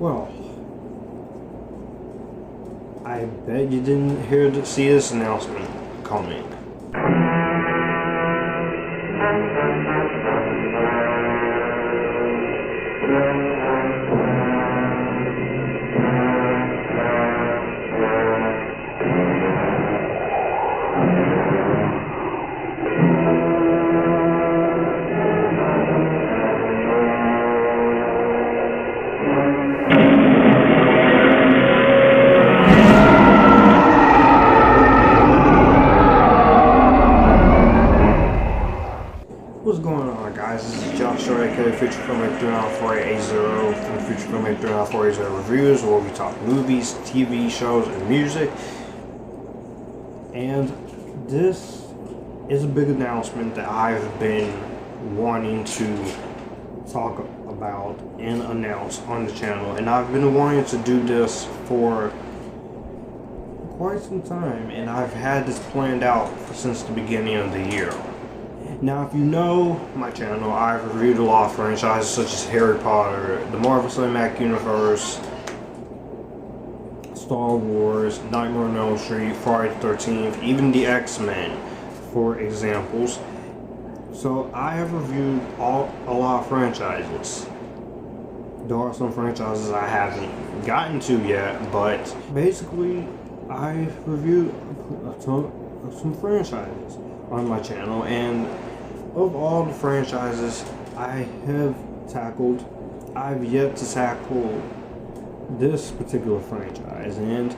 Well, I bet you didn't see this announcement coming. What's going on, guys? This is Joshua, aka FUTUREFILMMAKER39480 from FUTUREFILMMAKER39480 Reviews, where we talk movies, TV shows, and music. And this is a big announcement that I've been wanting to talk about and announce on the channel, and I've been wanting to do this for quite some time, and I've had this planned out since the beginning of the year. Now, if you know my channel, I've reviewed a lot of franchises such as Harry Potter, the Marvel Cinematic Universe, Star Wars, Nightmare on Elm Street, Friday the 13th, even the X-Men, for examples. So I have reviewed a lot of franchises. There are some franchises I haven't gotten to yet, but basically I've reviewed some franchises on my channel, and of all the franchises I have tackled, I've yet to tackle this particular franchise, and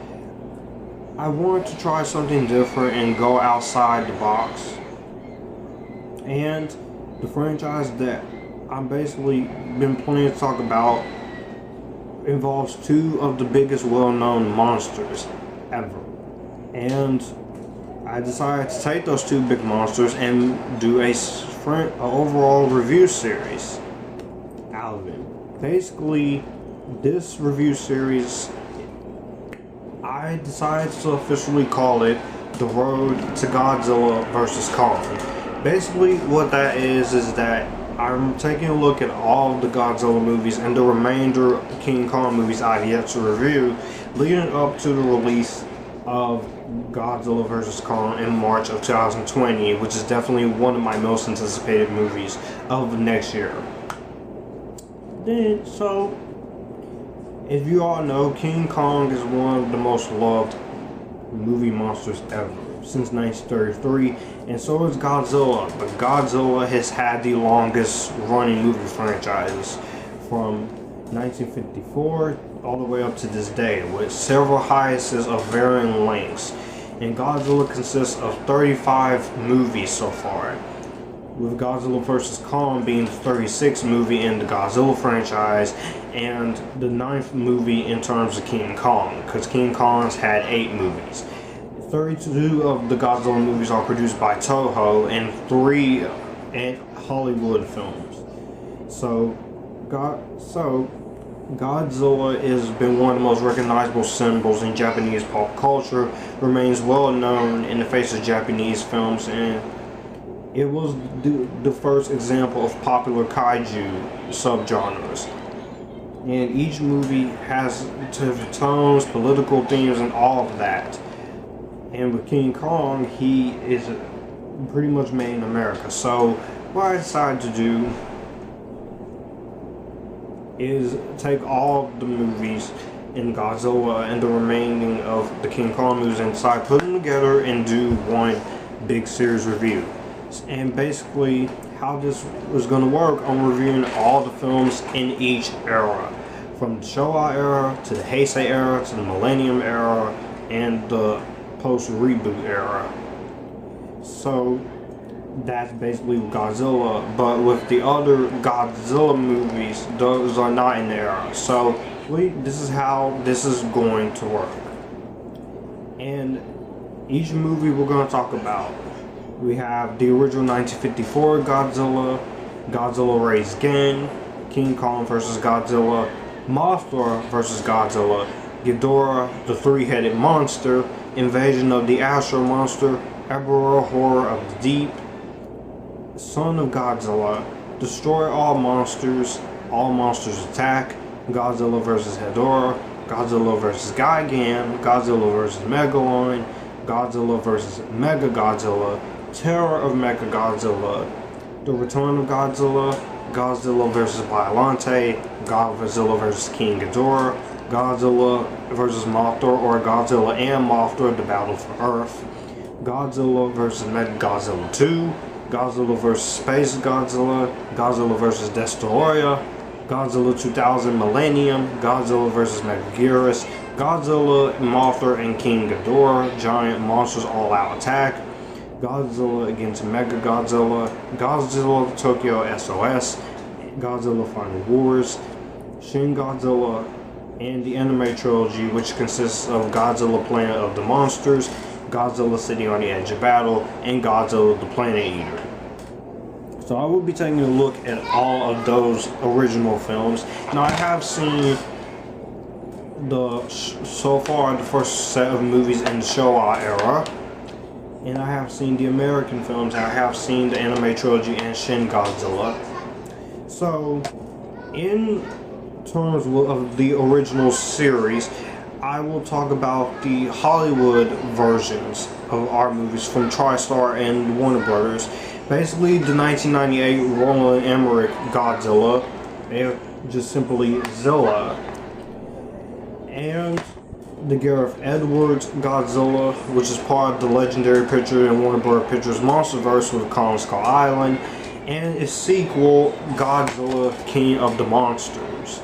I wanted to try something different and go outside the box. And the franchise that I'm basically been planning to talk about involves two of the biggest well-known monsters ever, and I decided to take those two big monsters and do a overall review series out of it. Basically, this review series, I decided to officially call it The Road to Godzilla vs. Kong. Basically, what that is that I'm taking a look at all of the Godzilla movies and the remainder of the King Kong movies I've yet to review, leading up to the release of Godzilla vs. Kong in March of 2020, which is definitely one of my most anticipated movies of next year. So, if you all know, King Kong is one of the most loved movie monsters ever since 1933, and so is Godzilla. But Godzilla has had the longest running movie franchises from 1954 all the way up to this day, with several hiatuses of varying lengths. And Godzilla consists of 35 movies so far, with Godzilla vs. Kong being the 36th movie in the Godzilla franchise and the 9th movie in terms of King Kong, because King Kong's had 8 movies. 32 of the Godzilla movies are produced by Toho, and 3 Hollywood films. So Godzilla has been one of the most recognizable symbols in Japanese pop culture, remains well known in the face of Japanese films, and it was the first example of popular kaiju subgenres. And each movie has tones, political themes, and all of that. And with King Kong, he is pretty much made in America. So what I decided to do is take all of the movies in Godzilla and the remaining of the King Kong movies and decide put them together and do one big series review. And basically how this was going to work, I'm reviewing all the films in each era, from the Showa era to the Heisei era to the Millennium era and the post-reboot era. So that's basically Godzilla, but with the other Godzilla movies, those are not in the era. So this is how this is going to work. And each movie we're going to talk about, we have the original 1954 Godzilla, Godzilla Raised Again, King Kong vs. Godzilla, Mothra vs. Godzilla, Ghidorah the Three-Headed Monster, Invasion of the Astro Monster, Emperor Horror of the Deep, Son of Godzilla, Destroy All Monsters Attack, Godzilla vs. Hedorah, Godzilla vs. Gigan, Godzilla vs. Megalon, Godzilla vs. Mega Godzilla, Terror of Mega Godzilla, The Return of Godzilla, Godzilla vs. Biollante, Godzilla vs. King Ghidorah, Godzilla vs. Mothra, or Godzilla and Mothra, The Battle for Earth, Godzilla vs. Mega Godzilla 2, Godzilla vs. Space Godzilla, Godzilla vs. Destoroyah, Godzilla 2000 Millennium, Godzilla vs. Megaguirus, Godzilla, Mothra, and King Ghidorah, Giant Monsters All-Out Attack, Godzilla against Mega Godzilla, Godzilla Tokyo SOS, Godzilla Final Wars, Shin Godzilla, and the anime trilogy, which consists of Godzilla Planet of the Monsters, Godzilla City on the Edge of Battle, and Godzilla the Planet Eater. So I will be taking a look at all of those original films. Now I have seen so far the first set of movies in the Showa era, and I have seen the American films, and I have seen the anime trilogy and Shin Godzilla. So in terms of the original series, I will talk about the Hollywood versions of our movies from TriStar and Warner Brothers. Basically, the 1998 Roland Emmerich Godzilla, and just simply Zilla, and the Gareth Edwards Godzilla, which is part of the Legendary Pictures and Warner Bros. Pictures MosterVerse with Kong Skull Island, and its sequel, Godzilla King of the Monsters.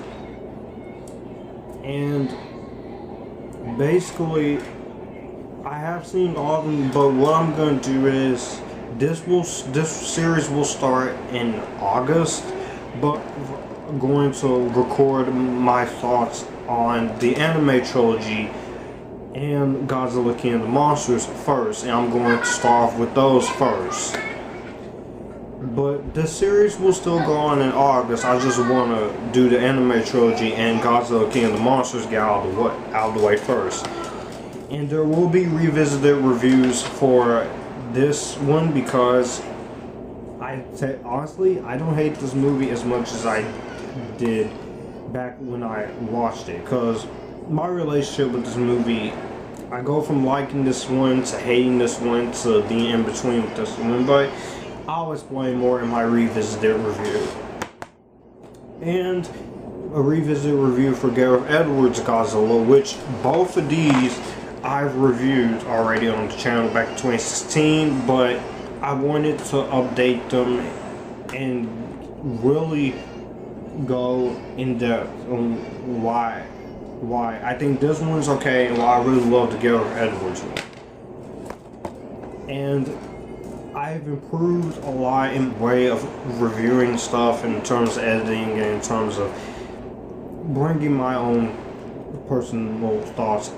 And basically, I have seen all of them, but what I'm going to do is this series will start in August, but I'm going to record my thoughts on the anime trilogy and Godzilla King of the Monsters first, and I'm going to start off with those first. But the series will still go on in August. I just want to do the anime trilogy and Godzilla King of the Monsters get out of the way first. And there will be revisited reviews for this one because honestly, I don't hate this movie as much as I did back when I watched it. Because my relationship with this movie, I go from liking this one to hating this one to being in between with this one, but I'll explain more in my revisited review. And a revisited review for Gareth Edwards Godzilla, which both of these I've reviewed already on the channel back in 2016, but I wanted to update them and really go in depth on why I think this one's okay and why I really love the Gareth Edwards one. And I've improved a lot in the way of reviewing stuff in terms of editing and in terms of bringing my own personal thoughts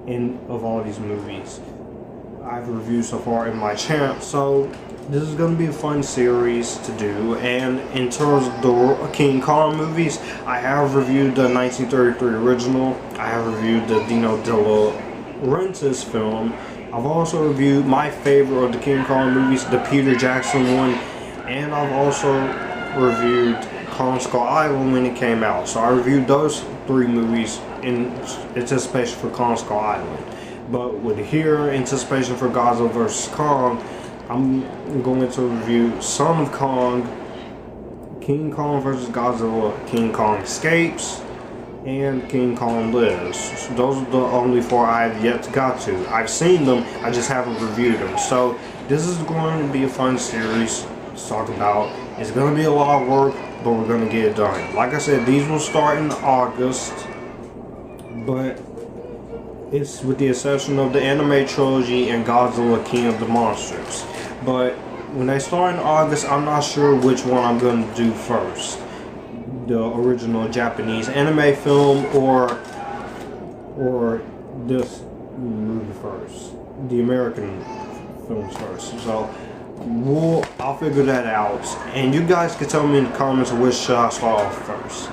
of all these movies I've reviewed so far in my channel. So this is going to be a fun series to do. And in terms of the King Kong movies, I have reviewed the 1933 original, I have reviewed the Dino De Laurentiis film, I've also reviewed my favorite of the King Kong movies, the Peter Jackson one, and I've also reviewed Kong Skull Island when it came out. So I reviewed those three movies in anticipation for Kong Skull Island. But with here, anticipation for Godzilla vs. Kong, I'm going to review Son of Kong, King Kong vs. Godzilla, King Kong Escapes, and King Kong Lives. So those are the only four I've yet to got to. I've seen them, I just haven't reviewed them. So this is going to be a fun series to talk about. It's going to be a lot of work, but we're going to get it done. Like I said, these will start in August, but it's with the exception of the anime trilogy and Godzilla King of the Monsters. But when they start in August, I'm not sure which one I'm going to do first. The original Japanese anime film or this movie first. The American films first. So I'll figure that out. And you guys can tell me in the comments which should I start off first.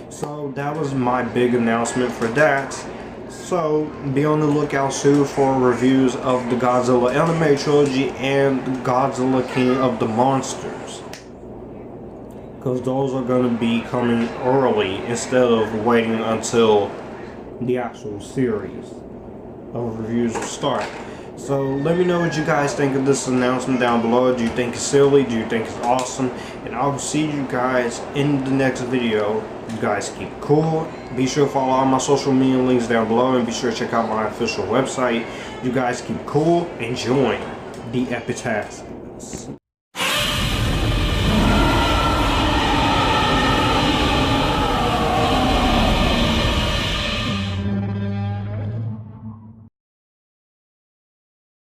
So that was my big announcement for that. So be on the lookout soon for reviews of the Godzilla anime trilogy and Godzilla King of the Monsters. because those are going to be coming early instead of waiting until the actual series of reviews will start. So let me know what you guys think of this announcement down below. Do you think it's silly? Do you think it's awesome? And I will see you guys in the next video. You guys keep cool. Be sure to follow all my social media links down below, and be sure to check out my official website. You guys keep cool and join the Epitaphs.